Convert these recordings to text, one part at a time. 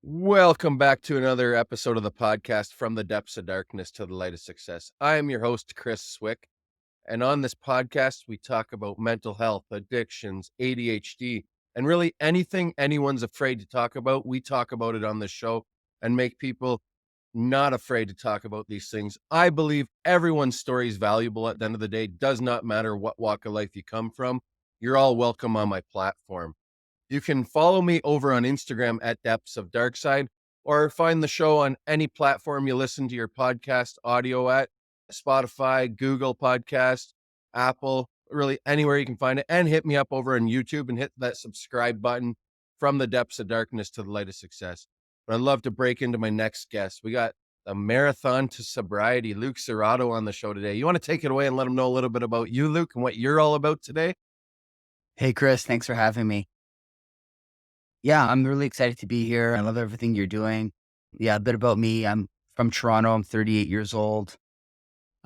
Welcome back to another episode of the podcast, From the Depths of Darkness to the Light of Success. I am your host, Chris Swick, and on this podcast, we talk about mental health, addictions, ADHD, and really anything anyone's afraid to talk about. We talk about it on this show and make people not afraid to talk about these things. I believe everyone's story is valuable at the end of the day. Does not matter what walk of life you come from. You're all welcome on my platform. You can follow me over on Instagram at Depths of Darkside, or find the show on any platform you listen to your podcast audio at: Spotify, Google Podcast, Apple, really anywhere you can find it. And hit me up over on YouTube and hit that subscribe button. From the Depths of Darkness to the Light of Success. But I'd love to break into my next guest. We got a marathon to sobriety, Luke Zoratto, on the show today. You want to take it away and let them know a little bit about you, Luke, and what you're all about today? Hey, Chris, thanks for having me. Yeah, I'm really excited to be here. I love everything you're doing. Yeah, a bit about me. I'm from Toronto. I'm 38 years old.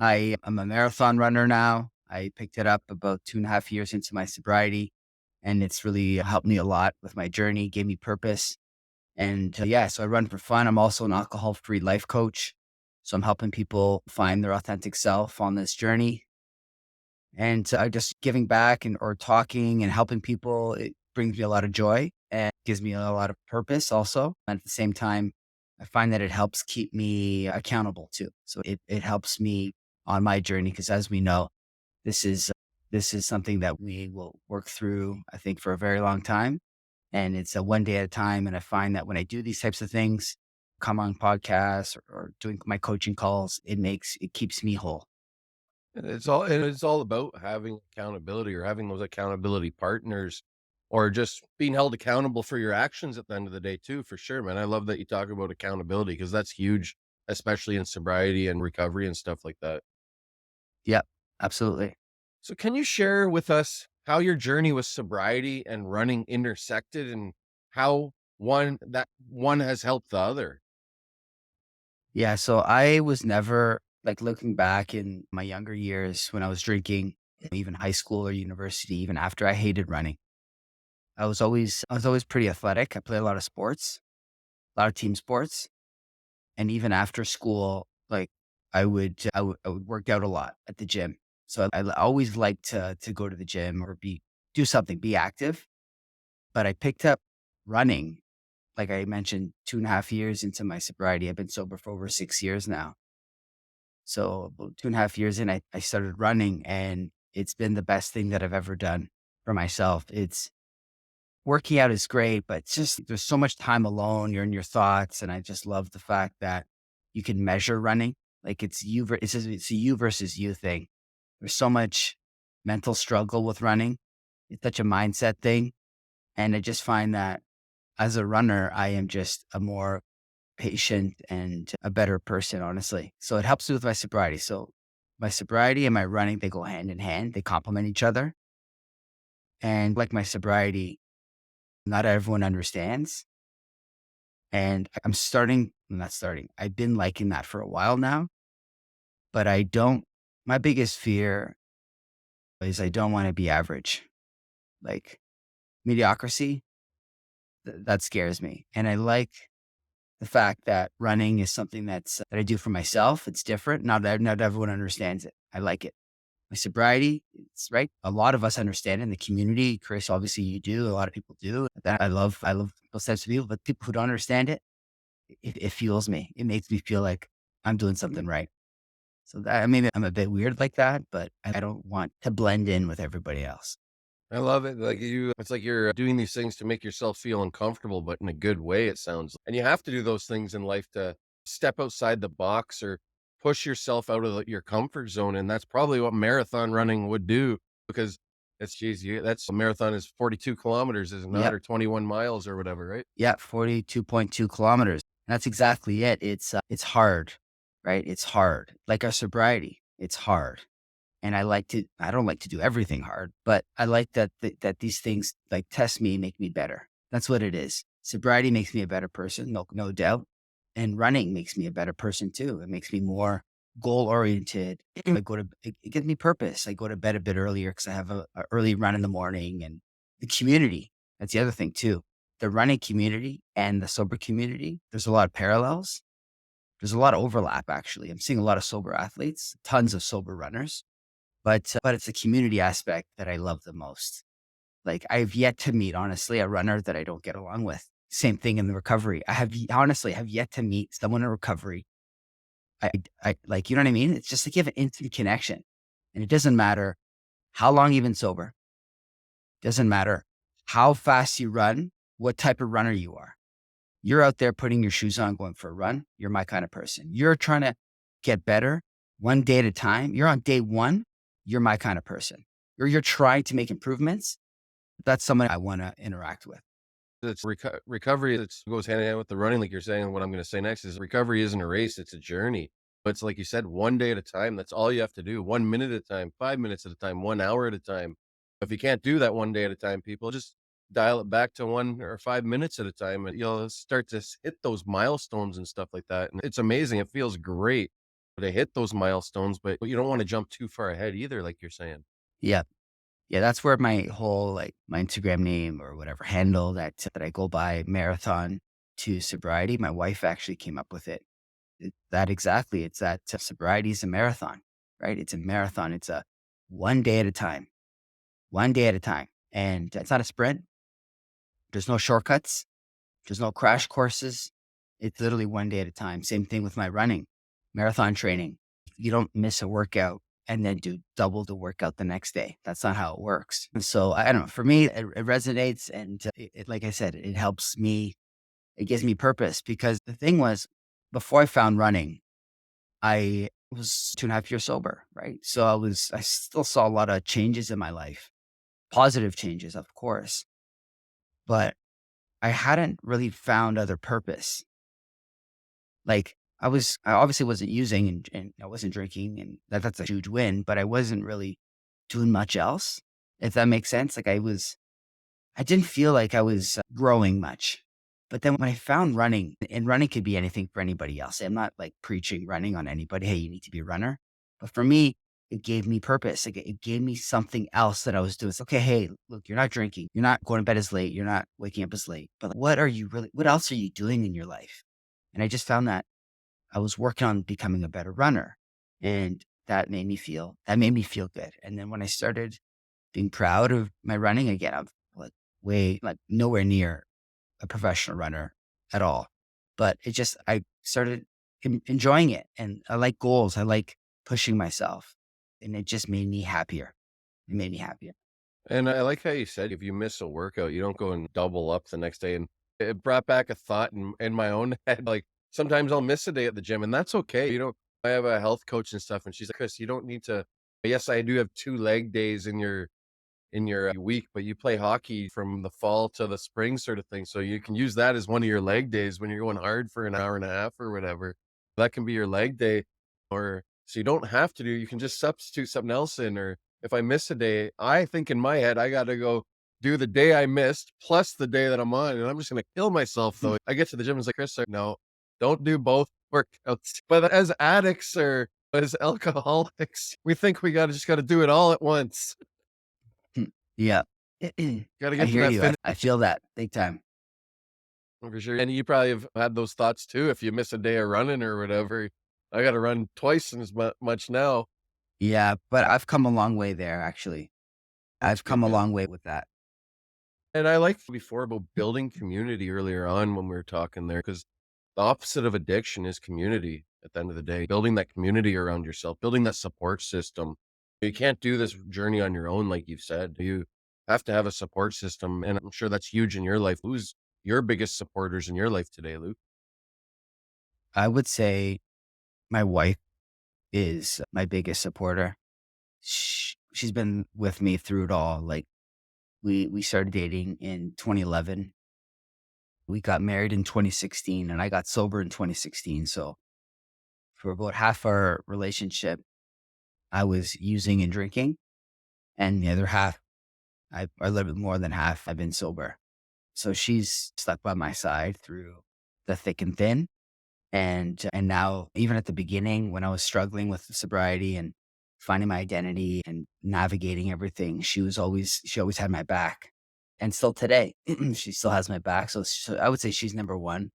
I'm a marathon runner now. I picked it up about 2.5 years into my sobriety, and it's really helped me a lot with my journey, gave me purpose. And yeah, so I run for fun. I'm also an alcohol-free life coach. So I'm helping people find their authentic self on this journey. And just giving back and or talking and helping people, it brings me a lot of joy and gives me a lot of purpose also. And at the same time, I find that it helps keep me accountable too. So it helps me on my journey because as we know, this is this is something that we will work through, I think, for a very long time. And it's a one day at a time. And I find that when I do these types of things, come on podcasts or doing my coaching calls, it keeps me whole. And it's all about having accountability, or having those accountability partners, or just being held accountable for your actions at the end of the day too, for sure, man. I love that you talk about accountability because that's huge, especially in sobriety and recovery and stuff like that. Yep, absolutely. So can you share with us how your journey with sobriety and running intersected, and how one has helped the other? Yeah, so I was never like looking back in my younger years when I was drinking, even high school or university, even after I hated running. I was always pretty athletic. I played a lot of sports, a lot of team sports, and even after school, like I would work out a lot at the gym. So I always liked to go to the gym or do something, be active. But I picked up running, like I mentioned, 2.5 years into my sobriety. I've been sober for over 6 years now. So about 2.5 years in, I started running and it's been the best thing that I've ever done for myself. It's working out is great, but it's just there's so much time alone. You're in your thoughts. And I just love the fact that you can measure running. Like it's a you versus you thing. There's so much mental struggle with running. It's such a mindset thing. And I just find that as a runner, I am just a more patient and a better person, honestly. So it helps me with my sobriety. So my sobriety and my running, they go hand in hand. They complement each other. And like my sobriety, not everyone understands. And I'm not starting. I've been liking that for a while now, but my biggest fear is I don't want to be average. Like mediocrity, that scares me. And I like the fact that running is something that I do for myself. It's different. Not everyone understands it. I like it. My sobriety, it's right. A lot of us understand it in the community. Chris, obviously you do. A lot of people do. I love those types of people, but people who don't understand it, it fuels me. It makes me feel like I'm doing something right. So that maybe I'm a bit weird like that, but I don't want to blend in with everybody else. I love it. It's like you're doing these things to make yourself feel uncomfortable, but in a good way, it sounds. And you have to do those things in life to step outside the box or push yourself out of your comfort zone. And that's probably what marathon running would do, because that's a marathon is 42 kilometers, is it not, Yep. or 21 miles or whatever, right? Yeah. 42.2 kilometers. That's exactly it. It's hard, right? It's hard. Like our sobriety, it's hard. And I don't like to do everything hard, but I like that these things like test me, make me better. That's what it is. Sobriety makes me a better person, no doubt. And running makes me a better person too. It makes me more goal oriented. It gives me purpose. I go to bed a bit earlier because I have a early run in the morning and the community. That's the other thing too. the running community and the sober community, there's a lot of parallels. There's a lot of overlap, actually. I'm seeing a lot of sober athletes, tons of sober runners, but it's the community aspect that I love the most. Like, I've yet to meet, honestly, a runner that I don't get along with. Same thing in the recovery. Honestly have yet to meet someone in recovery. I, I like, you know what I mean? It's just like you have an instant connection, and it doesn't matter how long you've been sober. Doesn't matter how fast you run, what type of runner you are. You're out there putting your shoes on, going for a run. You're my kind of person. You're trying to get better one day at a time. You're on day one. You're my kind of person. Or you're trying to make improvements. That's someone I want to interact with. It's recovery. It goes hand in hand with the running, like you're saying. What I'm going to say next is recovery isn't a race; it's a journey. It's like you said, one day at a time. That's all you have to do. 1 minute at a time, 5 minutes at a time, 1 hour at a time. If you can't do that one day at a time, people just dial it back to 1 or 5 minutes at a time, and you'll start to hit those milestones and stuff like that. And it's amazing. It feels great to hit those milestones, but you don't want to jump too far ahead either, like you're saying. Yeah. Yeah. That's where my whole, like my Instagram name or whatever handle that I go by, marathon to sobriety. My wife actually came up with it. That exactly. It's that sobriety is a marathon, right? It's a marathon. It's a one day at a time, one day at a time. And it's not a sprint. There's no shortcuts. There's no crash courses. It's literally one day at a time. Same thing with my running, marathon training. You don't miss a workout and then do double the workout the next day. That's not how it works. And so I don't know. For me, it resonates, and like I said, it helps me. It gives me purpose because the thing was, before I found running, I was 2.5 years sober, right? So I still saw a lot of changes in my life, positive changes, of course, but I hadn't really found other purpose. Like I obviously wasn't using, and I wasn't drinking, and that's a huge win, but I wasn't really doing much else, if that makes sense. I didn't feel like I was growing much. But then when I found running, and running could be anything for anybody else. I'm not like preaching running on anybody. Hey, you need to be a runner. But for me, it gave me purpose. Like it gave me something else that I was doing. It's okay. Hey, look, you're not drinking. You're not going to bed as late. You're not waking up as late. But what else are you doing in your life? And I just found that I was working on becoming a better runner. And that made me feel good. And then when I started being proud of my running again, I'm like nowhere near a professional runner at all. But I started enjoying it. And I like goals. I like pushing myself. And it just made me happier. It made me happier. And I like how you said if you miss a workout, you don't go and double up the next day. And it brought back a thought in my own head. Like sometimes I'll miss a day at the gym, and that's okay. I have a health coach and stuff, and she's like, Chris, you don't need to. Yes, I do have 2 leg days in your week, but you play hockey from the fall to the spring sort of thing. So you can use that as one of your leg days when you're going hard for an hour and a half or whatever. That can be your leg day. Or so you don't have to you can just substitute something else in. Or if I miss a day, I think in my head, I got to go do the day I missed plus the day that I'm on. And I'm just going to kill myself though. I get to the gym and it's like, Chris, no, don't do both workouts. But as addicts or as alcoholics, we think we just got to do it all at once. Yeah. Got to I get to hear that you. finish. I feel that big time. For sure. And you probably have had those thoughts too. If you miss a day of running or whatever, I got to run twice as much now. Yeah. But I've come a long way there, actually. That's I've come a good. long way with that. And I liked before about building community earlier on when we were talking there, because the opposite of addiction is community at the end of the day, building that community around yourself, building that support system. You can't do this journey on your own, like you've said. You have to have a support system. And I'm sure that's huge in your life. Who's your biggest supporters in your life today, Luke? I would say my wife is my biggest supporter. She's been with me through it all. Like we started dating in 2011. We got married in 2016, and I got sober in 2016. So for about half our relationship, I was using and drinking, and the other half, a little bit more than half, I've been sober. So she's stuck by my side through the thick and thin. And now, even at the beginning, when I was struggling with sobriety and finding my identity and navigating everything, she always had my back. and still today, she still has my back. So I would say she's number one.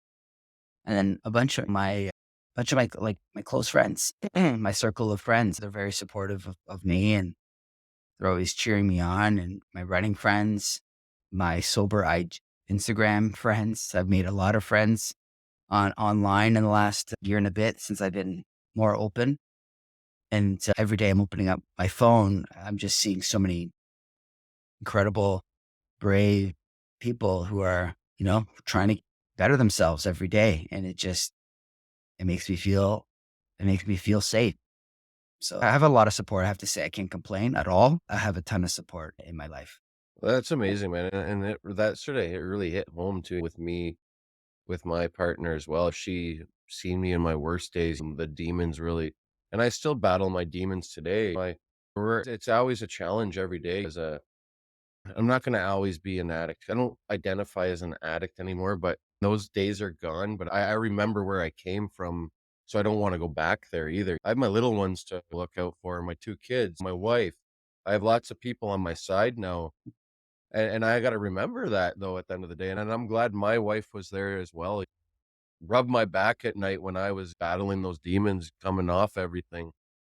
And then a bunch of my like my close friends, my circle of friends, they're very supportive of me, and they're always cheering me on. And my running friends, my sober Instagram friends, I've made a lot of friends online in the last year and a bit since I've been more open. And every day I'm opening up my phone, I'm just seeing so many incredible, brave people who are, trying to better themselves every day. And it makes me feel, it makes me feel safe. So I have a lot of support. I have to say, I can't complain at all. I have a ton of support in my life. That's amazing, man, and that sorta it really hit home too with me, with my partner as well. She seen me in my worst days, and the demons really, and I still battle my demons today. It's always a challenge every day as a I'm not gonna always be an addict. I don't identify as an addict anymore, but those days are gone, but I remember where I came from, so I don't wanna go back there either. I have my little ones to look out for, my 2 kids, my wife. I have lots of people on my side now, and I gotta remember that though at the end of the day, and I'm glad my wife was there as well. Rubbed my back at night when I was battling those demons coming off everything.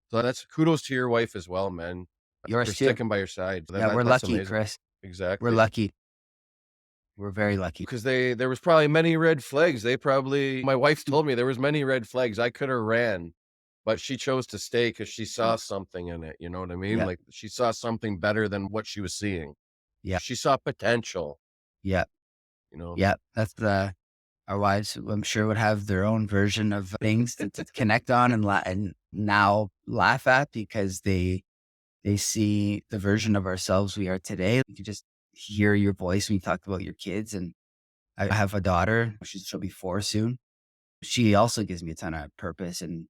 So that's kudos to your wife as well, man, for Yours too. sticking by your side. Yeah, we're That's lucky, amazing. Chris. We're Exactly. lucky. We're very lucky. Because there was probably many red flags. My wife told me there was many red flags. I coulda ran, but she chose to stay because she Mm. saw something in it, you know what I mean? Yeah, Like, she saw something better than what she was seeing. yeah, She saw potential, yeah, you know? yeah. That's the Our wives, I'm sure, would have their own version of things to connect on and now laugh at because they see the version of ourselves we are today. You can just hear your voice when you talk about your kids. And I have a daughter. She'll be 4 soon. She also gives me a ton of purpose and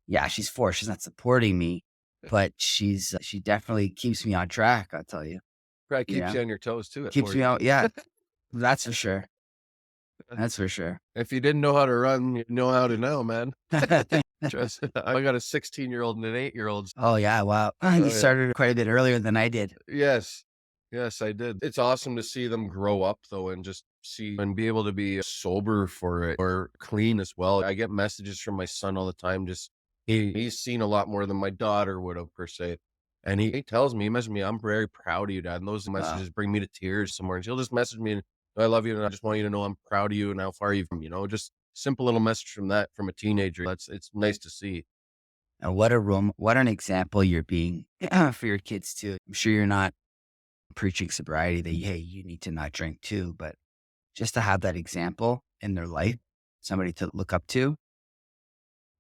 yeah, she's 4. She's not supporting me, but she definitely keeps me on track. I'll tell you. Probably You keeps know, you on your toes too at keeps 4 me years out. old. Yeah, that's for sure. That's for sure. If you didn't know how to run, you know how to now, man. Trust I got a 16-year-old and an 8-year-old. Oh, yeah, wow. You Oh, yeah. started quite a bit earlier than I did. Yes. Yes, I did. It's awesome to see them grow up though and just see and be able to be sober for it or clean as well. I get messages from my son all the time. Just he's seen a lot more than my daughter would have per se. And he tells me, he messages me, I'm very proud of you, Dad. And those Wow. messages bring me to tears somewhere. And he'll just message me, I love you, and I just want you to know I'm proud of you and how far you've come, just simple little message from that from a teenager. It's nice to see. And what an example you're being for your kids too. I'm sure you're not preaching sobriety that, hey, you need to not drink too, but just to have that example in their life, somebody to look up to,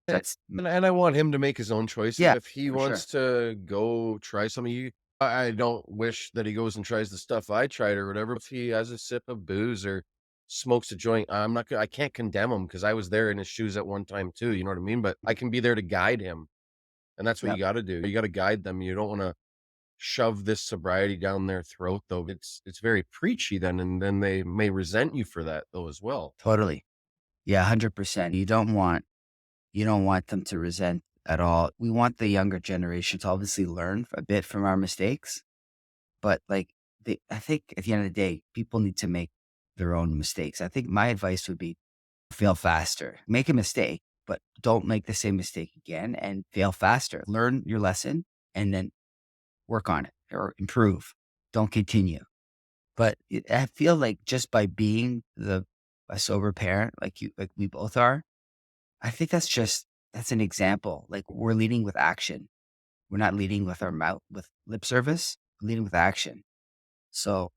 Eh, that's and I want him to make his own choices. yeah, If he for sure. wants to go try something, I don't wish that he goes and tries the stuff I tried or whatever. If he has a sip of booze or smokes a joint, I can't condemn him because I was there in his shoes at one time too, you know what I mean? But I can be there to guide him, and that's what you Yep, gotta do. You gotta guide them. You don't wanna shove this sobriety down their throat, though. It's very preachy then, and then they may resent you for that, though, as well. totally. Yeah, 100%. You don't want them to resent at all. We want the younger generation to obviously learn a bit from our mistakes, but like I think at the end of the day, people need to make their own mistakes. I think my advice would be fail faster. Make a mistake, but don't make the same mistake again and fail faster. Learn your lesson and then work on it or improve. Don't continue. But I feel like just by being a sober parent, like we both are, I think that's an example. Like we're leading with action. We're not leading with our mouth with lip service. We're leading with action. So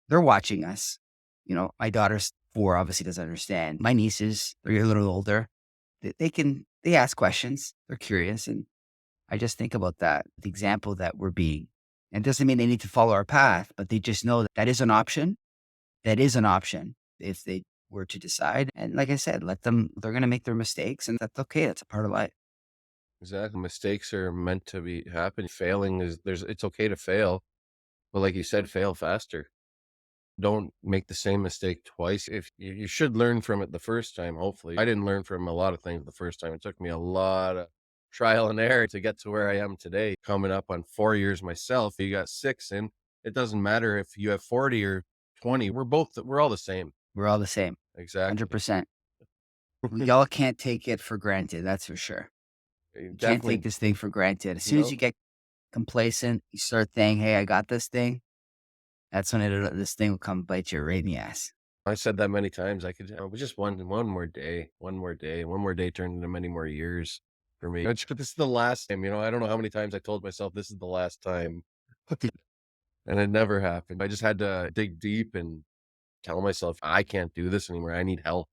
they're watching us. My daughter's 4, obviously doesn't understand. My nieces, they're a little older. They ask questions. They're curious. And I just think about that, the example that we're being. And it doesn't mean they need to follow our path, but they just know that that is an option. That is an option if they were to decide. And like I said, they're going to make their mistakes and that's okay. That's a part of life. Exactly. Mistakes are meant to be happen. Failing it's okay to fail, but like you said, fail faster. Don't make the same mistake twice. If you should learn from it the first time, hopefully. I didn't learn from a lot of things the first time. It took me a lot of trial and error to get to where I am today. Coming up on 4 years myself, you got 6 in. It doesn't matter if you have 40 or 20. We're all the same. We're all the same, Exactly. 100%. Y'all can't take it for granted, that's for sure. You can't take Definitely. this thing for granted. As soon as No. you get complacent, you start saying, "Hey, I got this thing," that's when this thing will come bite you right in the ass. I said that many times. I could just one more day, one more day turned into many more years for me. This is the last time, I don't know how many times I told myself this is the last time, and it never happened. I just had to dig deep and tell myself I can't do this anymore. I need help.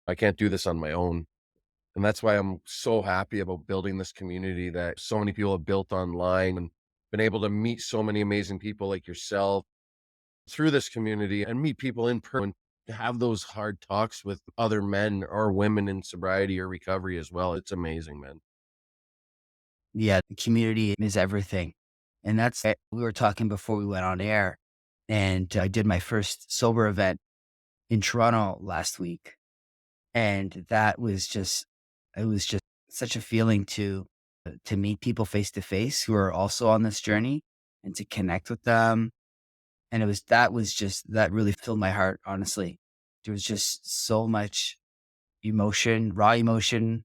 I can't do this on my own. And that's why I'm so happy about building this community that so many people have built online and been able to meet so many amazing people like yourself through this community and meet people in person to have those hard talks with other men or women in sobriety or recovery as well. It's amazing, man. Yeah, the community is everything, and that's we were talking before we went on air, and I did my first sober event in Toronto last week, and that was just it was just such a feeling to meet people face to face who are also on this journey and to connect with them. And that really filled my heart, honestly. There was just so much emotion, raw emotion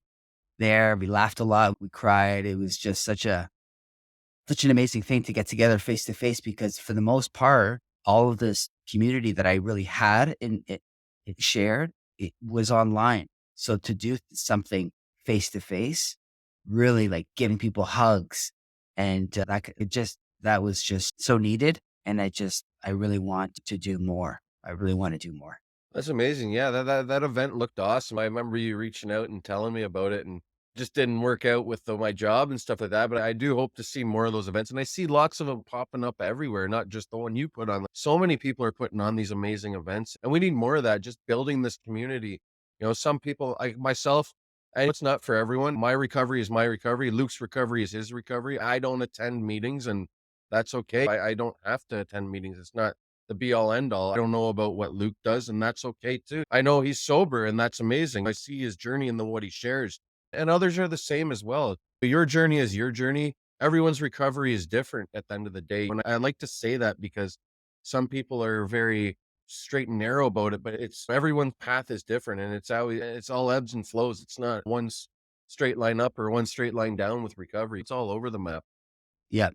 there. We laughed a lot, we cried. It was just such an amazing thing to get together face to face because for the most part, all of this community that I really had and it shared, it was online. So to do something face to face, really like giving people hugs and that was just so needed. And I really want to do more. I really want to do more. That's amazing. Yeah, that event looked awesome. I remember you reaching out and telling me about it, and just didn't work out with my job and stuff like that. But I do hope to see more of those events, and I see lots of them popping up everywhere, not just the one you put on. So many people are putting on these amazing events, and we need more of that. Just building this community. Some people like myself. And it's not for everyone. My recovery is my recovery. Luke's recovery is his recovery. I don't attend meetings, and that's okay. I don't have to attend meetings. It's not the be all end all. I don't know about what Luke does, and that's okay too. I know he's sober, and that's amazing. I see his journey and what he shares, and others are the same as well. But your journey is your journey. Everyone's recovery is different at the end of the day. And I like to say that because some people are very straight and narrow about it, but it's everyone's path is different, and it's all ebbs and flows. It's not straight line up or one straight line down with recovery. It's all over the map. Yeah,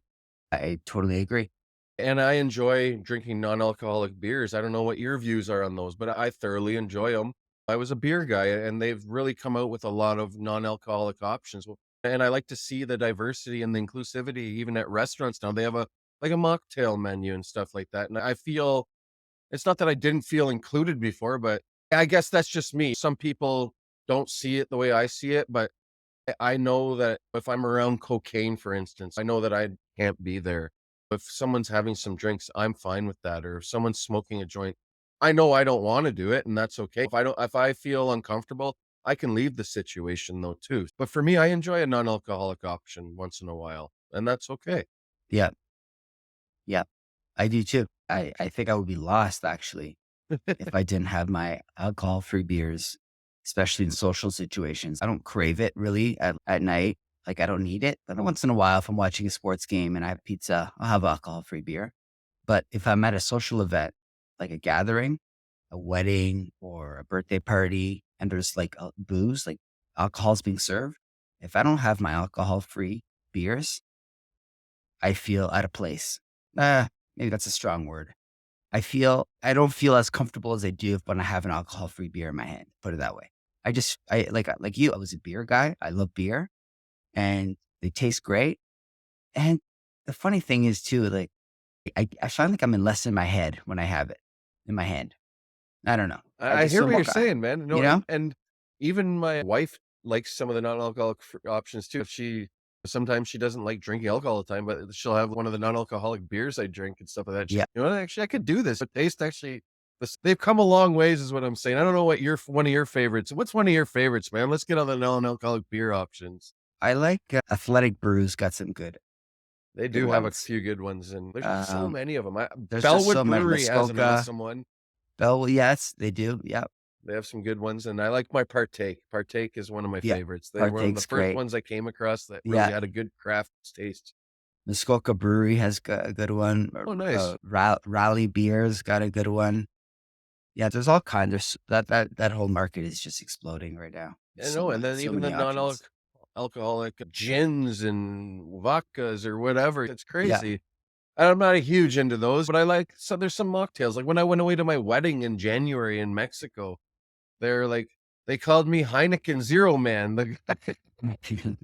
I totally agree. And I enjoy drinking non-alcoholic beers. I don't know what your views are on those, but I thoroughly enjoy them. I was a beer guy, and they've really come out with a lot of non-alcoholic options. And I like to see the diversity and the inclusivity even at restaurants now. They have a mocktail menu and stuff like that. And I feel it's not that I didn't feel included before, but I guess that's just me. Some people don't see it the way I see it, but I know that if I'm around cocaine, for instance, I know that I can't be there. If someone's having some drinks, I'm fine with that. Or if someone's smoking a joint, I know I don't want to do it, and that's okay. If I feel uncomfortable, I can leave the situation though too. But for me, I enjoy a non-alcoholic option once in a while, and that's okay. Yeah, yeah, I do too. I think I would be lost actually if I didn't have my alcohol-free beers, especially in social situations. I don't crave it really at night. Like I don't need it. But once in a while, if I'm watching a sports game and I have pizza, I'll have alcohol-free beer. But if I'm at a social event, like a gathering, a wedding or a birthday party, and there's like booze, like alcohol's being served, if I don't have my alcohol-free beers, I feel out of place. Maybe that's a strong word. I don't feel as comfortable as I do when I have an alcohol-free beer in my hand, put it that way. I like you, I was a beer guy. I love beer and they taste great. And the funny thing is too, like I find like I'm in less in my head when I have it in my hand. I don't know. I I just hear feel what more, you're saying, man. you No, know? and even my wife likes some of the non-alcoholic options too. Sometimes she doesn't like drinking alcohol all the time, but she'll have one of the non-alcoholic beers I drink and stuff like that. Yeah. Actually, I could do this. It tastes actually, they've come a long ways, is what I'm saying. I don't know what one of your favorites. What's one of your favorites, man? Let's get on the non-alcoholic beer options. I like Athletic Brews got some They good do have a ones. few good ones, and there's just so Um, many of them. there's just Bellwood so many. Brewery has an Muskoka, awesome one. Bell, yes, they do. Yeah. They have some good ones, and I like my Partake. Partake is one of my Yeah. favorites. They were one of the Partake's first great. ones I came across that really Yeah. had a good craft taste. Muskoka Brewery has got a good one. Oh, nice. Rally Beer's got a good one. Yeah, there's all kinds. There's that whole market is just exploding right now. I know, and then So even the many options. non-alcoholic gins and vodkas or whatever, it's Yeah, crazy. I'm not a huge into those, but I like so there's some mocktails. Like when I went away to my wedding in January in Mexico, they're like they called me Heineken Zero Man.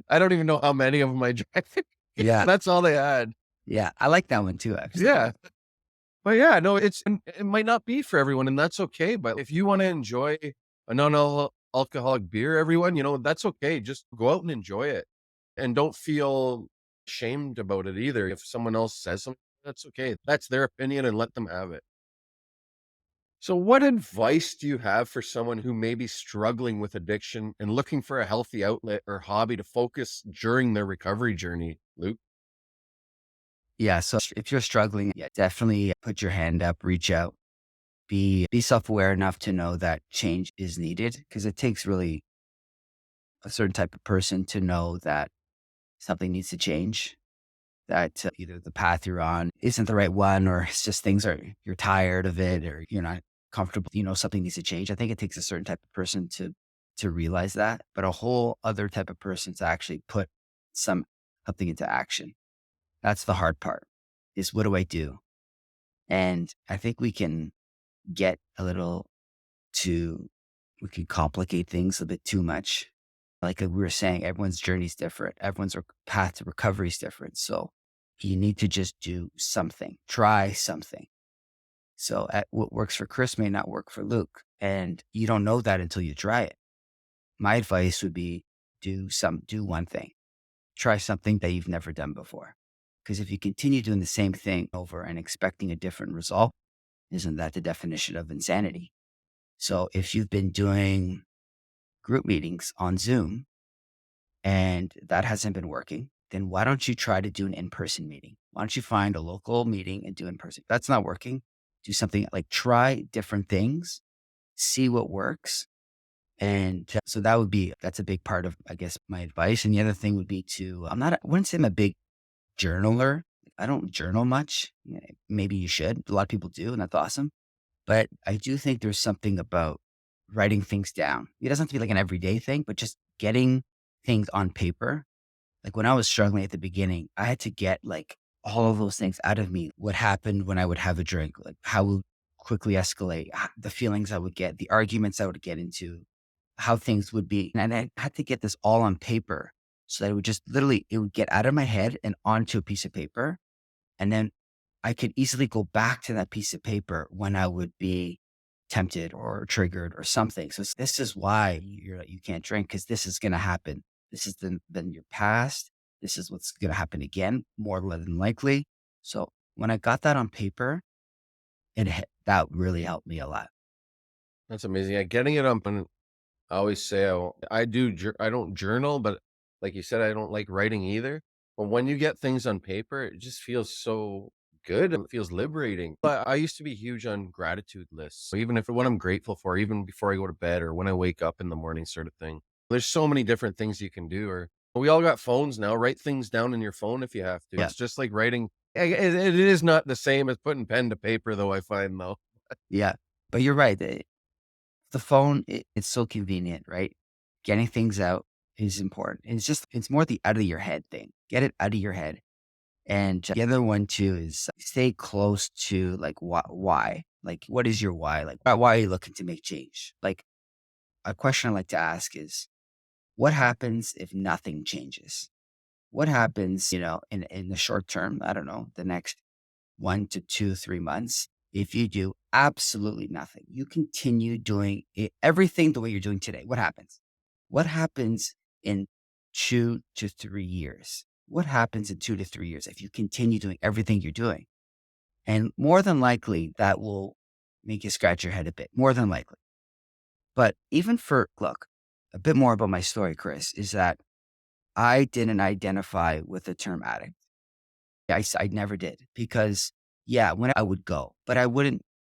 I don't even know how many of them I drank. yeah, That's all they had. yeah. I like that one too, actually. Yeah. But yeah, no, it might not be for everyone, and that's okay. But if you want to enjoy a non-alcoholic beer, everyone, that's okay. Just go out and enjoy it, and don't feel shamed about it either. If someone else says something, that's okay. That's their opinion, and let them have it. So, what advice do you have for someone who may be struggling with addiction and looking for a healthy outlet or hobby to focus during their recovery journey, Luke? Yeah. So if you're struggling, yeah, definitely put your hand up, reach out, be self aware enough to know that change is needed because it takes really a certain type of person to know that something needs to change. That either the path you're on isn't the right one, or it's just you're tired of it, or you're not comfortable. Something needs to change. I think it takes a certain type of person to realize that, but a whole other type of person to actually put something into action. That's the hard part. Is what do I do? And I think we can get a little too, we can complicate things a bit too much. Like we were saying, everyone's journey is different. Everyone's path to recovery is different. So you need to just do something, try something. So what works for Chris may not work for Luke. And you don't know that until you try it. My advice would be do one thing, try something that you've never done before. Because if you continue doing the same thing over and expecting a different result, isn't that the definition of insanity? So if you've been doing group meetings on Zoom and that hasn't been working, then why don't you try to do an in-person meeting? Why don't you find a local meeting and do in person? That's not working. Do something like try different things, see what works. And so that's a big part of, I guess, my advice. And the other thing would be I wouldn't say I'm a big journaler. I don't journal much. Yeah, maybe you should. A lot of people do, and that's awesome. But I do think there's something about writing things down. It doesn't have to be like an everyday thing, but just getting things on paper. Like when I was struggling at the beginning, I had to get like all of those things out of me. What happened when I would have a drink, like how it would quickly escalate, the feelings I would get, the arguments I would get into, how things would be. And I had to get this all on paper so that it would just literally, it would get out of my head and onto a piece of paper. And then I could easily go back to that piece of paper when I would be tempted or triggered or something. So this is why you can't drink because this is going to happen. This is then your past. This is what's going to happen again, more than likely. So when I got that on paper, that really helped me a lot. That's amazing. Yeah, getting it up and I always say I don't journal, but like you said, I don't like writing either. But when you get things on paper, it just feels so good and it feels liberating. But I used to be huge on gratitude lists. So even if what I'm grateful for, even before I go to bed or when I wake up in the morning, sort of thing. There's so many different things you can do. Or we all got phones now. Write things down in your phone if you have to. Yeah, It's just like writing. It is not the same as putting pen to paper, though. I find though. yeah. But you're right. The phone, it's so convenient, right? Getting things out is important. It's more the out of your head thing. Get it out of your head. And the other one too is stay close to like why? Like, what is your why? Like, why are you looking to make change? Like, a question I like to ask is, what happens if nothing changes? What happens, in the short term? I don't know, the next 1 to 2, 3 months. If you do absolutely nothing, you continue doing everything the way you're doing today. What happens? What happens in 2 to 3 years? What happens in 2 to 3 years if you continue doing everything you're doing? And more than likely, that will make you scratch your head a bit, more than likely. But look, a bit more about my story, Chris, is that I didn't identify with the term addict. I never did because, yeah, when I would go, but it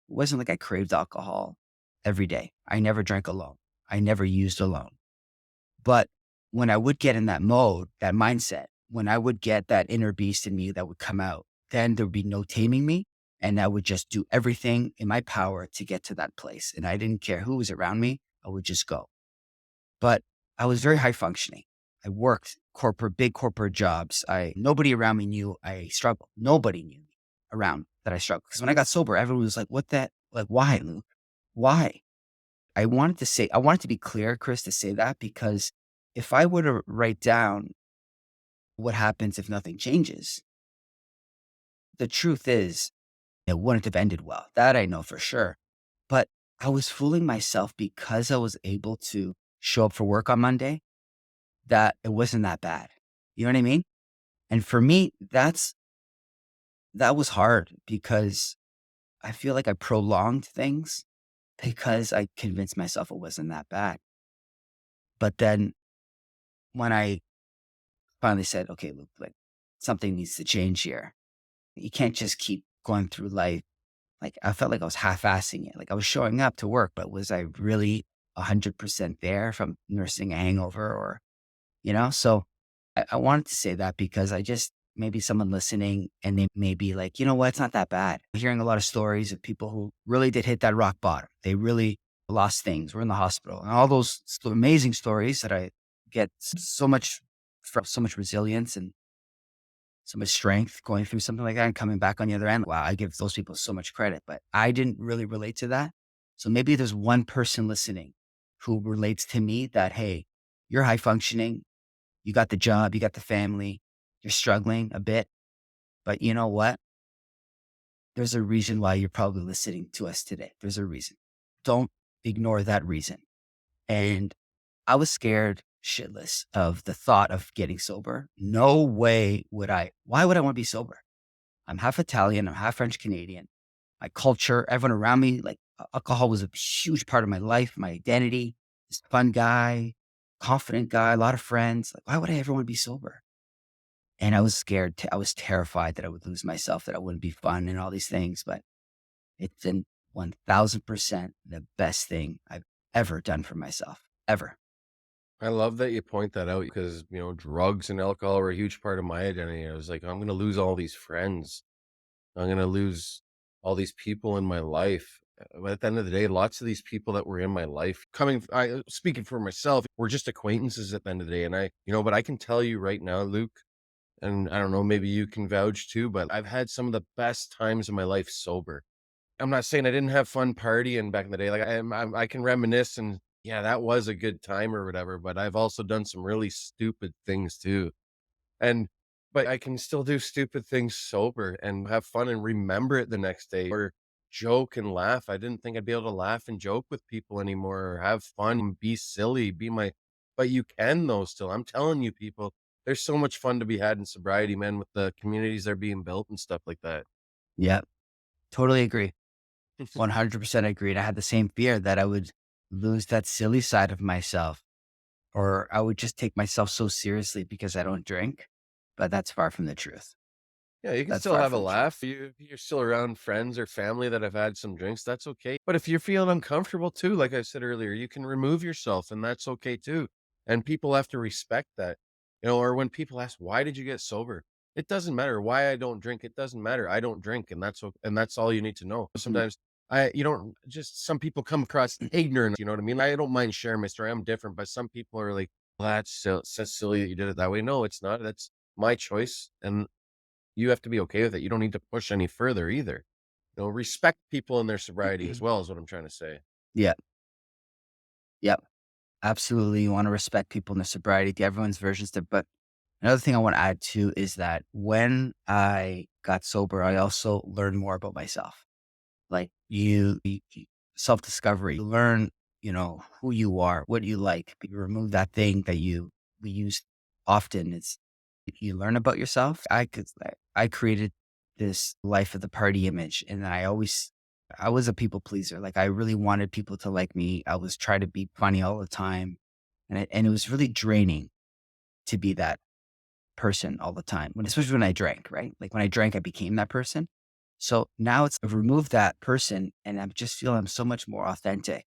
wasn't like I craved alcohol every day. I never drank alone. I never used alone. But when I would get in that mode, that mindset, when I would get that inner beast in me that would come out, then there would be no taming me. And I would just do everything in my power to get to that place. And I didn't care who was around me. I would just go. But I was very high functioning. I worked big corporate jobs. Nobody around me knew I struggled. Nobody knew me around that I struggled. Because when I got sober, everyone was like, what that, like, why, Luke? Why? I wanted to be clear, Chris, to say that because if I were to write down what happens if nothing changes, the truth is it wouldn't have ended well. That I know for sure. But I was fooling myself because I was able to show up for work on Monday that it wasn't that bad. You know what I mean? And for me, that was hard because I feel like I prolonged things because I convinced myself it wasn't that bad. But then when I finally said, okay, Luke, like something needs to change here. You can't just keep going through life. Like I felt like I was half-assing it. Like I was showing up to work, but was I really 100% there from nursing a hangover or, So I wanted to say that because I just, maybe someone listening and they may be like, you know what, it's not that bad. I'm hearing a lot of stories of people who really did hit that rock bottom. They really lost things, were in the hospital and all those amazing stories that I get so much resilience and so much strength going through something like that and coming back on the other end. Wow, I give those people so much credit, but I didn't really relate to that. So maybe there's one person listening who relates to me that, hey, you're high functioning, you got the job, you got the family, you're struggling a bit, but you know what? There's a reason why you're probably listening to us today. There's a reason. Don't ignore that reason. And I was scared shitless of the thought of getting sober. No way why would I want to be sober? I'm half Italian, I'm half French Canadian. My culture, everyone around me, like alcohol was a huge part of my life, my identity. This fun guy, confident guy, a lot of friends. Like, why would I ever want to be sober? And I was scared. I was terrified that I would lose myself, that I wouldn't be fun and all these things. But it's been 1000% the best thing I've ever done for myself, ever. I love that you point that out because, drugs and alcohol were a huge part of my identity. I was like, I'm going to lose all these friends. I'm going to lose all these people in my life. But at the end of the day, lots of these people that were in my life speaking for myself, were just acquaintances at the end of the day. And but I can tell you right now, Luke, and I don't know, maybe you can vouch too, but I've had some of the best times of my life sober. I'm not saying I didn't have fun partying back in the day. Like I can reminisce and yeah, that was a good time or whatever, but I've also done some really stupid things too. And but I can still do stupid things sober and have fun and remember it the next day or joke and laugh. I didn't think I'd be able to laugh and joke with people anymore or have fun and be silly, but you can though still. I'm telling you people, there's so much fun to be had in sobriety, man, with the communities that are being built and stuff like that. Yeah, totally agree. 100% agree. And I had the same fear that I would lose that silly side of myself or I would just take myself so seriously because I don't drink. But that's far from the truth. Yeah, you can That's still far have a from the truth. laugh. If you're still around friends or family that have had some drinks, that's okay. But if you're feeling uncomfortable too, like I said earlier, you can remove yourself and that's okay too. And people have to respect that. Or when people ask, why did you get sober? It doesn't matter why I don't drink. It doesn't matter. I don't drink. And that's all you need to know. Mhm. Sometimes you don't just, some people come across ignorant. You know what I mean? I don't mind sharing my story. I'm different, but some people are like, well, that's silly that you did it that way. No, it's not. That's my choice. And you have to be okay with it. You don't need to push any further either. Respect people in their sobriety as well is what I'm trying to say. Yeah. Yep. Absolutely. You want to respect people in their sobriety, everyone's versions there. But another thing I want to add too is that when I got sober, I also learned more about myself. Like self discovery, you learn, who you are, what you like. You remove that thing that we use often. It's you learn about yourself. I created this life of the party image, and I was a people pleaser. Like I really wanted people to like me. I was trying to be funny all the time, and it was really draining to be that person all the time. Especially when I drank, right? Like when I drank, I became that person. So now I've removed that person, and I'm just feel I'm so much more authentic.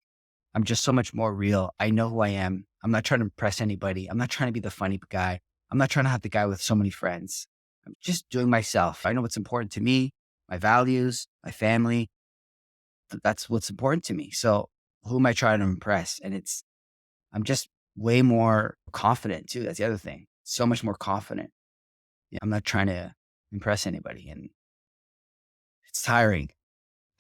I'm just so much more real. I know who I am. I'm not trying to impress anybody. I'm not trying to be the funny guy. I'm not trying to have the guy with so many friends. I'm just doing myself. I know what's important to me, my values, my family. That's what's important to me. So who am I trying to impress? And I'm just way more confident too. That's the other thing. So much more confident. Yeah, I'm not trying to impress anybody, and it's tiring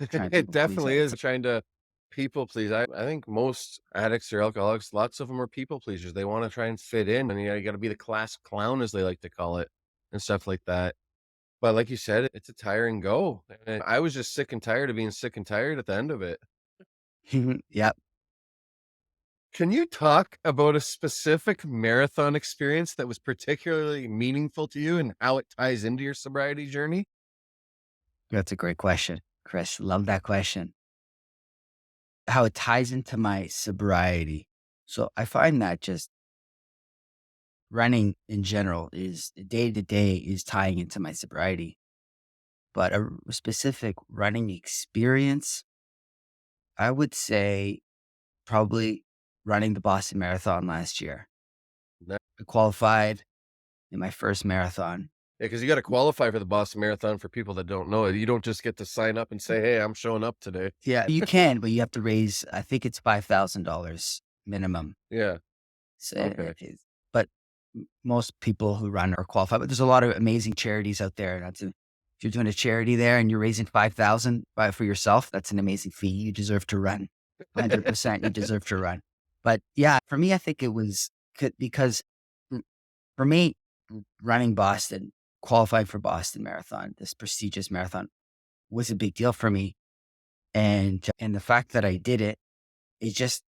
trying to It people please. definitely It's is trying to people please. I think most addicts or alcoholics, lots of them are people pleasers. They want to try and fit in, and you got to be the class clown, as they like to call it, and stuff like that. But like you said, it's a tiring go. And I was just sick and tired of being sick and tired at the end of it. yeah. Can you talk about a specific marathon experience that was particularly meaningful to you and how it ties into your sobriety journey? That's a great question, Chris. Love that question. How it ties into my sobriety. So I find that just running in general is day to day is tying into my sobriety. But a specific running experience, I would say probably running the Boston Marathon last year. No. I qualified in my first marathon. Yeah, because you got to qualify for the Boston Marathon for people that don't know it. You don't just get to sign up and say, "Hey, I'm showing up today." Yeah, you can, but you have to raise, I think it's $5,000 minimum. Yeah. So, Okay. but most people who run are qualified. But there's a lot of amazing charities out there. If you're doing a charity there and you're raising 5,000 for yourself, that's an amazing fee. You deserve to run. 100%, you deserve to run. But yeah, for me, I think it was because mm, for me, running Boston, qualifying for Boston Marathon, this prestigious marathon, was a big deal for me. And the fact that I did it, it just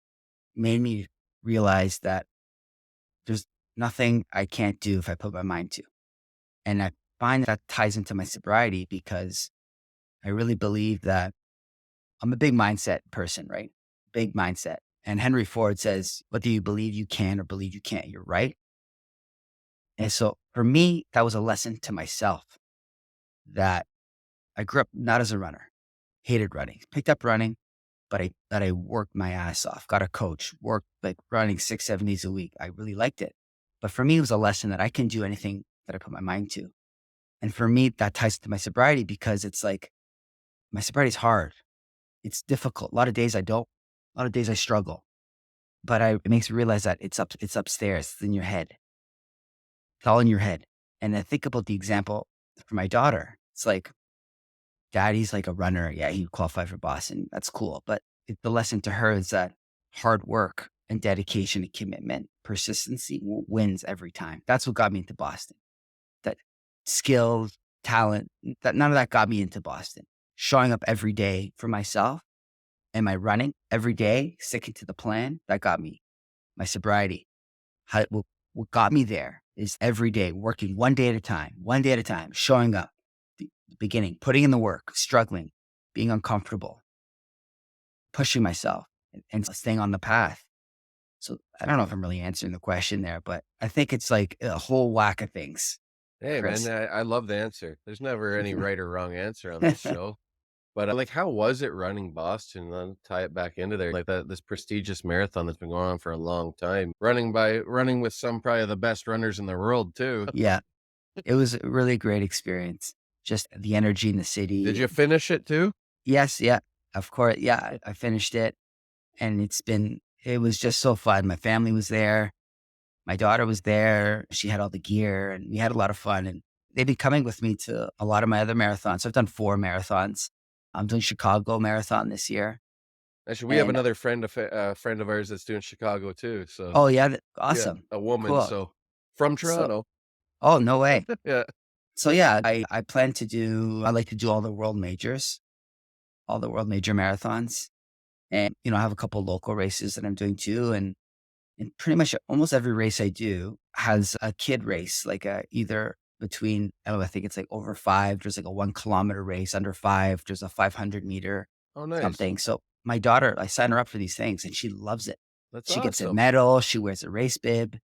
made me realize that there's nothing I can't do if I put my mind to. And I find that ties into my sobriety because I really believe that I'm a big mindset person, right? Big mindset. And Henry Ford says, whether you believe you can or believe you can't, you're right. And so for me, that was a lesson to myself that I grew up not as a runner, hated running, picked up running, but I worked my ass off, got a coach, worked like running 6, 7 days a week. I really liked it. But for me, it was a lesson that I can do anything that I put my mind to. And for me, that ties to my sobriety because it's like my sobriety is hard. It's difficult. A lot of days I don't, a lot of days I struggle. But it makes me realize that it's upstairs, it's in your head. It's all in your head. And I think about the example for my daughter. It's like, daddy's like a runner. Yeah, he qualified for Boston. That's cool. But the lesson to her is that hard work and dedication and commitment, persistency wins every time. That's what got me into Boston. That skills, talent, that none of that got me into Boston. Showing up every day for myself and my running every day, sticking to the plan, that got me. My sobriety, what got me there is every day working one day at a time, showing up, the beginning, putting in the work, struggling, being uncomfortable, pushing myself and staying on the path. So I don't know if I'm really answering the question there, but I think it's like a whole whack of things, Hey, man, Chris. I love the answer. There's never any right or wrong answer on this show. But like, how was it running Boston? Then tie it back into there, like that this prestigious marathon that's been going on for a long time. Running with some probably the best runners in the world too. Yeah, it was a really great experience. Just the energy in the Did city. you finish it too? Yes, yeah, of course. Yeah, I finished it and it was just so fun. My family was there. My daughter was there. She had all the gear and we had a lot of fun. And they've been coming with me to a lot of my other marathons. I've done 4 marathons. I'm doing Chicago Marathon this year. Actually, we have And another friend of ours that's doing Chicago too. So oh, yeah, yeah, awesome. a woman. Cool. So from So, Toronto. oh, no way. Yeah. So, yeah, I plan to I like to do all the world majors, all the world major marathons. And, I have a couple local races that I'm doing too. And pretty much almost every race I do has a kid race, like either between, I think it's like over 5, there's like a 1 kilometer race, under 5, there's a 500-meter Oh, nice. something. So my daughter, I sign her up for these things and she loves it. That's She gets a awesome. medal, she wears a race bib,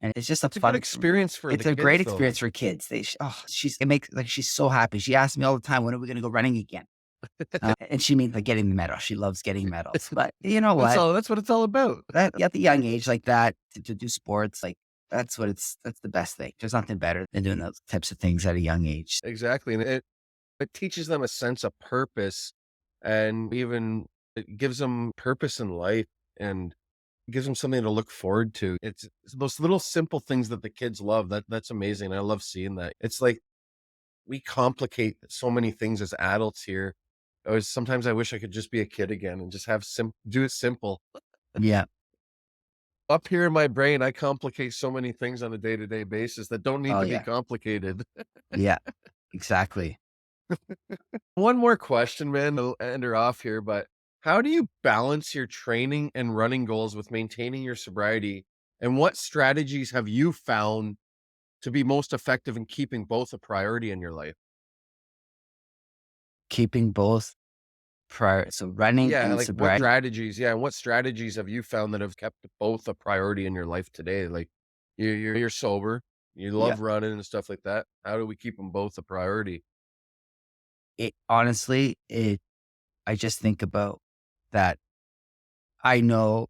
and it's just a It's a good fun, experience for it's the a great kids though. experience for kids. It makes like, she's so happy. She asks me all the time, when are we going to go running again? And she means like getting the medal. She loves getting medals, but you know what? That's what it's all about. That at the young age like that to do sports, like That's the best thing. There's nothing better than doing those types of things at a young age. Exactly, and it teaches them a sense of purpose, and even it gives them purpose in life, and gives them something to look forward to. It's those little simple things that the kids love. That's amazing. I love seeing that. It's like we complicate so many things as adults here. Sometimes I wish I could just be a kid again and just have do it simple. Yeah. Up here in my brain, I complicate so many things on a day-to-day basis that don't need Oh, to be yeah. complicated. Yeah. Exactly. One more question, man, to end her off here, but how do you balance your training and running goals with maintaining your sobriety? And what strategies have you found to be most effective in keeping both a priority in your life? Keeping both prior so running Yeah, and like what sobriety. strategies? Yeah, and what strategies have you found that have kept both a priority in your life today? Like you're sober, you Yeah. love running and stuff like that. How do we keep them both a priority? It honestly, it I just think about that. I know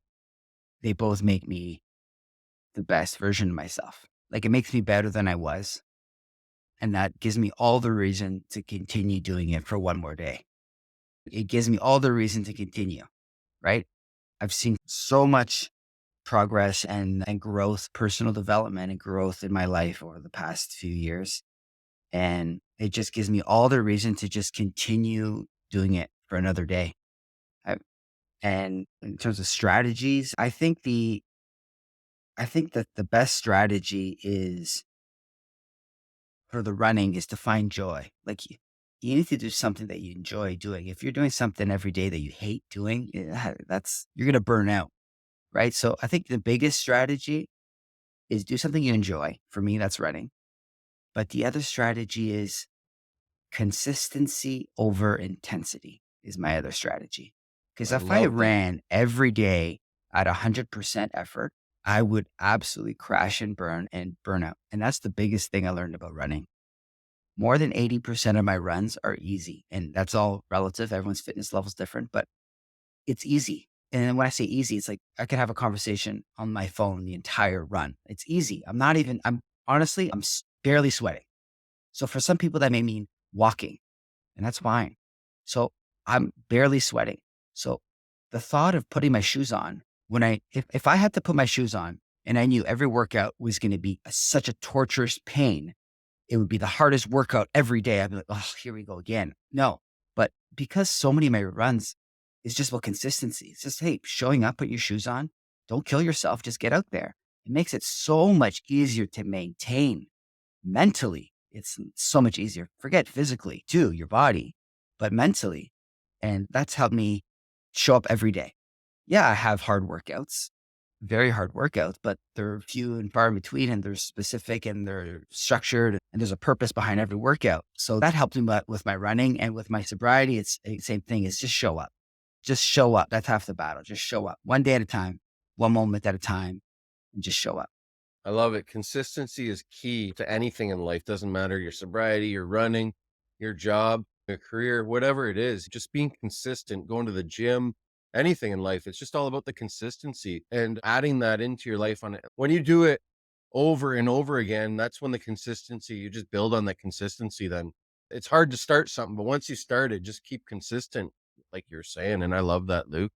they both make me the best version of myself. Like, it makes me better than I was, and that gives me all the reason to continue doing it for one more day. It gives me all the reason to continue, right? I've seen so much progress and growth, personal development and growth in my life over the past few years. And it just gives me all the reason to just continue doing it for another day. I, and in terms of strategies, I think that the best strategy is for the running is to find joy. Like you need to do something that you enjoy doing. If you're doing something every day that you hate doing, that's you're gonna burn out, right? So I think the biggest strategy is do something you enjoy. For me, that's running. But the other strategy is consistency over intensity is my other strategy. Because I if I love that. ran every day at 100% effort, I would absolutely crash and burn and burn out. And that's the biggest thing I learned about running. More than 80% of my runs are easy. And that's all relative. Everyone's fitness level is different, but it's easy. And when I say easy, it's like I could have a conversation on my phone the entire run. It's easy. I'm honestly, barely sweating. So for some people, that may mean walking, and that's fine. So I'm barely sweating. So the thought of putting my shoes on if I had to put my shoes on and I knew every workout was going to be such a torturous pain, it would be the hardest workout every day. I'd be like, oh, here we go again. No, but because so many of my runs is just about consistency. It's just, hey, showing up, put your shoes on, don't kill yourself, just get out there. It makes it so much easier to maintain mentally. It's so much easier. Forget physically too, your body, but mentally. And that's helped me show up every day. Yeah, I have hard workouts, very hard workouts, but they're few and far in between and they're specific and they're structured and there's a purpose behind every workout. So that helped me with my running and with my sobriety. It's the same thing. It's just show up. Just show up. That's half the battle. Just show up one day at a time, one moment at a time, and just show up. I love it. Consistency is key to anything in life. Doesn't matter your sobriety, your running, your job, your career, whatever it is. Just being consistent, going to the gym, anything in life. It's just all about the consistency and adding that into your life on it. When you do it over and over again, that's when the consistency, you just build on that consistency then. It's hard to start something, but once you start it, just keep consistent, like you're saying. And I love that, Luke.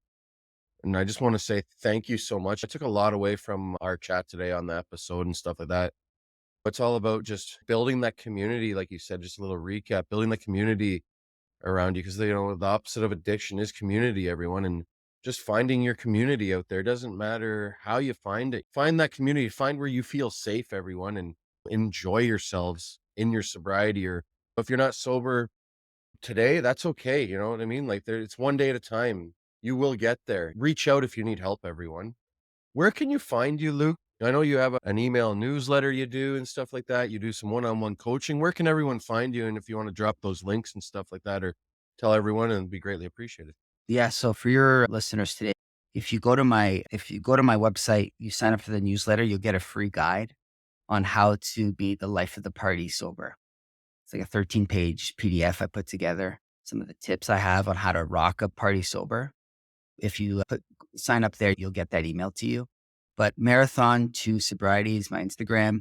And I just want to say thank you so much. I took a lot away from our chat today on the episode and stuff like that. It's all about just building that community, like you said, just a little recap, building the community around you. Cause the opposite of addiction is community, everyone. And just finding your community out there. Doesn't matter how you find it. Find that community, find where you feel safe, everyone, and enjoy yourselves in your sobriety. Or if you're not sober today, that's okay. You know what I mean? Like it's one day at a time. You will get there. Reach out if you need help, everyone. Where can you find you, Luke? I know you have an email newsletter you do and stuff like that. You do some one-on-one coaching. Where can everyone find you? And if you want to drop those links and stuff like that, or tell everyone, and it'd be greatly appreciated. Yeah. So for your listeners today, if you go to my website, you sign up for the newsletter, you'll get a free guide on how to be the life of the party sober. It's like a 13-page PDF I put together. Some of the tips I have on how to rock a party sober. If you sign up there, you'll get that email to you. But marathon to sobriety is my Instagram.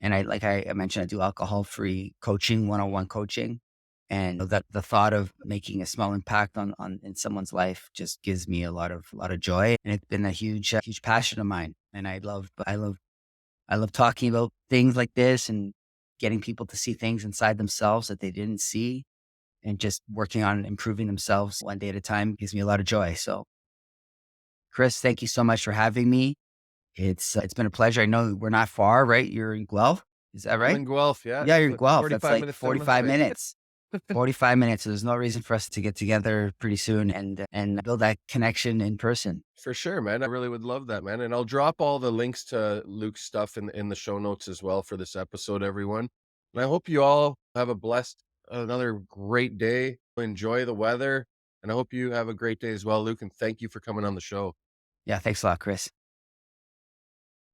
And like I mentioned, I do alcohol-free coaching, one-on-one coaching. And that the thought of making a small impact on in someone's life just gives me a lot of joy. And it's been a huge passion of mine. And I love talking about things like this and getting people to see things inside themselves that they didn't see, and just working on improving themselves one day at a time gives me a lot of joy. So, Chris, thank you so much for having me. It's been a pleasure. I know we're not far, right? You're in Guelph, is that I'm right? in Guelph, yeah, Yeah, you're in Guelph. That's 45 like minutes down the 45 highway. minutes. 45 minutes. So there's no reason for us to get together pretty soon and build that connection in person. For sure, man. I really would love that, man. And I'll drop all the links to Luke's stuff in the show notes as well for this episode, everyone. And I hope you all have a blessed, another great day. Enjoy the weather. And I hope you have a great day as well, Luke. And thank you for coming on the show. Yeah, thanks a lot, Chris.